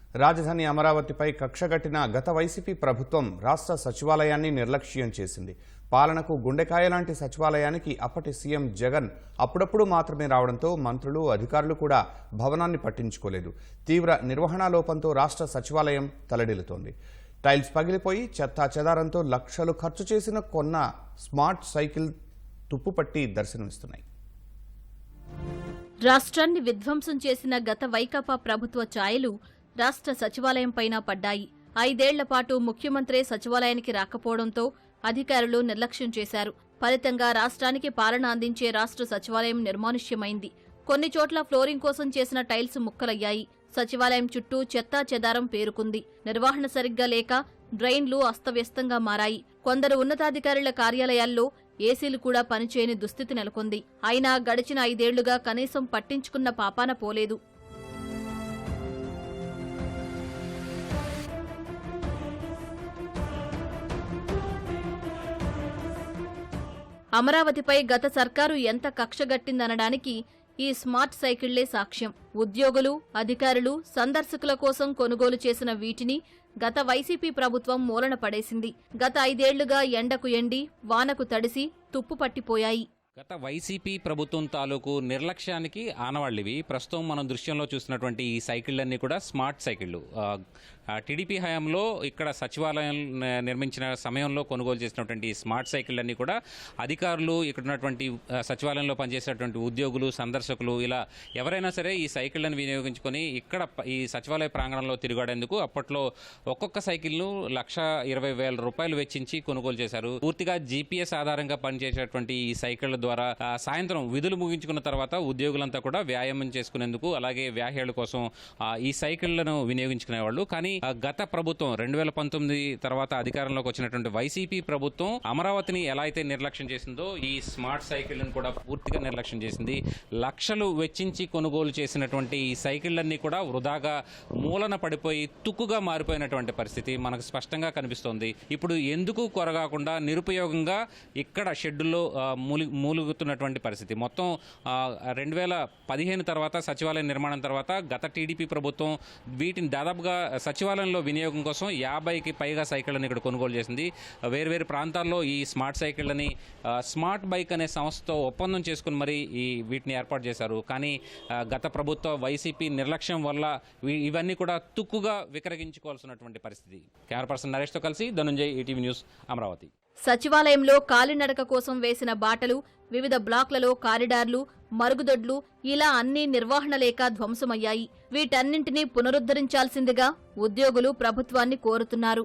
రాజధాని అమరావతిపై కక్షగట్టిన గత వైసీపీ ప్రభుత్వం రాష్ట్ర సచివాలయాన్ని నిర్లక్ష్యం చేసింది. పాలనకు గుండెకాయ లాంటి సచివాలయానికి అప్పటి సీఎం జగన్ అప్పుడప్పుడు మాత్రమే రావడంతో మంత్రులు, అధికారులు కూడా భవనాన్ని పట్టించుకోలేదు. తీవ్ర నిర్వహణ లోపంతో రాష్ట్ర సచివాలయం తలడిల్లుతోంది. టైల్స్ పగిలిపోయి చెత్తా చెదారంతో లక్షలు ఖర్చు చేసిన కొన్న స్మార్ట్ సైకిల్ తుప్పుపట్టి దర్శనమిస్తున్నాయి. రాష్ట్రాన్ని విధ్వంసం చేసిన గత వైకాపా ప్రభుత్వ ఛాయలు రాష్ట్ర సచివాలయం పైన పడ్డాయి. 5 ఏళ్ల పాటు ముఖ్యమంత్రి సచివాలయానికి రాకపోవడంతో అధికారులు నిర్లక్ష్యం చేశారు. ఫలితంగా రాష్ట్రానికి పాలన అందించే రాష్ట్ర సచివాలయం నిర్మానుష్యమైంది. కొన్ని చోట్ల ఫ్లోరింగ్ కోసం చేసిన టైల్స్ ముక్కలయ్యాయి. సచివాలయం చుట్టూ చెత్తా చెదారం పేరుకుంది. నిర్వహణ సరిగ్గా లేక డ్రైన్లు అస్తవ్యస్తంగా మారాయి. కొందరు ఉన్నతాధికారుల కార్యాలయాల్లో ఏసీలు కూడా పనిచేయని దుస్థితి నెలకొంది. అయినా గడిచిన 5 ఏళ్లుగా కనీసం పట్టించుకున్న పాపాన పోలేదు. అమరావతిపై గత సర్కారు ఎంత కక్షగట్టిందనడానికి ఈ స్మార్ట్ సైకిళ్లే సాక్ష్యం. ఉద్యోగులు, అధికారులు, సందర్శకుల కోసం కొనుగోలు చేసిన వీటిని గత వైసీపీ ప్రభుత్వం మూలన పడేసింది. గత 5 ఏళ్లుగా ఎండకు ఎండి, వానకు తడిసి తుప్పు పట్టిపోయాయి. గత వైసీపీ ప్రభుత్వం తాలూకు నిర్లక్ష్యానికి ఆనవాళ్లివి. ప్రస్తుతం మనం దృశ్యంలో చూసినటువంటి ఈ సైకిళ్లన్నీ కూడా స్మార్ట్ సైకిళ్లు. టీడీపీ హయాంలో ఇక్కడ సచివాలయం నిర్మించిన సమయంలో కొనుగోలు చేసినటువంటి స్మార్ట్ సైకిళ్లన్నీ కూడా అధికారులు, ఇక్కడ ఉన్నటువంటి సచివాలయంలో పనిచేసేటువంటి ఉద్యోగులు, సందర్శకులు ఇలా ఎవరైనా సరే ఈ సైకిళ్లను వినియోగించుకొని ఇక్కడ ఈ సచివాలయ ప్రాంగణంలో తిరిగాడేందుకు అప్పట్లో ఒక్కొక్క సైకిల్ను 1,20,000 రూపాయలు వెచ్చించి కొనుగోలు చేశారు. పూర్తిగా జీపీఎస్ ఆధారంగా పనిచేసేటువంటి ఈ సైకిళ్ల ద్వారా సాయంత్రం విధులు ముగించుకున్న తర్వాత ఉద్యోగులంతా కూడా వ్యాయామం చేసుకునేందుకు, అలాగే వ్యాహ్యాల కోసం ఈ సైకిళ్లను వినియోగించుకునేవాళ్ళు. కానీ గత ప్రభుత్వం 2019 తర్వాత అధికారంలోకి వచ్చినటువంటి వైసీపీ ప్రభుత్వం అమరావతిని ఎలా అయితే నిర్లక్ష్యం చేసిందో ఈ స్మార్ట్ సైకిళ్లను కూడా పూర్తిగా నిర్లక్ష్యం చేసింది. లక్షలు వెచ్చించి కొనుగోలు చేసినటువంటి ఈ సైకిళ్లన్నీ కూడా వృధాగా మూలన పడిపోయి తుక్కుగా మారిపోయినటువంటి పరిస్థితి మనకు స్పష్టంగా కనిపిస్తోంది. ఇప్పుడు ఎందుకు కొరగాకుండా నిరుపయోగంగా ఇక్కడ షెడ్యూల్లో మూలుగుతున్నటువంటి పరిస్థితి. మొత్తం 2015 తర్వాత సచివాలయ నిర్మాణం తర్వాత గత టీడీపీ ప్రభుత్వం వీటిని దాదాపుగా సచివాలయంలో వినియోగం కోసం 50కి పైగా సైకిళ్లను ఇక్కడ కొనుగోలు చేసింది. వేర్వేరు ప్రాంతాల్లో ఈ స్మార్ట్ సైకిళ్లని స్మార్ట్ బైక్ అనే సంస్థతో ఒప్పందం చేసుకుని మరి వీటిని ఏర్పాటు చేశారు. కానీ గత ప్రభుత్వ వైసీపీ నిర్లక్ష్యం వల్ల ఇవన్నీ కూడా తుక్కుగా వికరగించుకోవాల్సినటువంటి పరిస్థితి. కెమెరా పర్సన్ నరేష్తో కలిసి ధనుంజయ్, ఈటీవీ న్యూస్, అమరావతి. సచివాలయంలో కాలినడక కోసం వేసిన బాటలు, వివిధ బ్లాక్లలో కారిడార్లు, మరుగుదొడ్లు ఇలా అన్నీ నిర్వహణ లేక ధ్వంసమయ్యాయి. వీటన్నింటినీ పునరుద్ధరించాల్సిందిగా ఉద్యోగులు ప్రభుత్వాన్ని కోరుతున్నారు.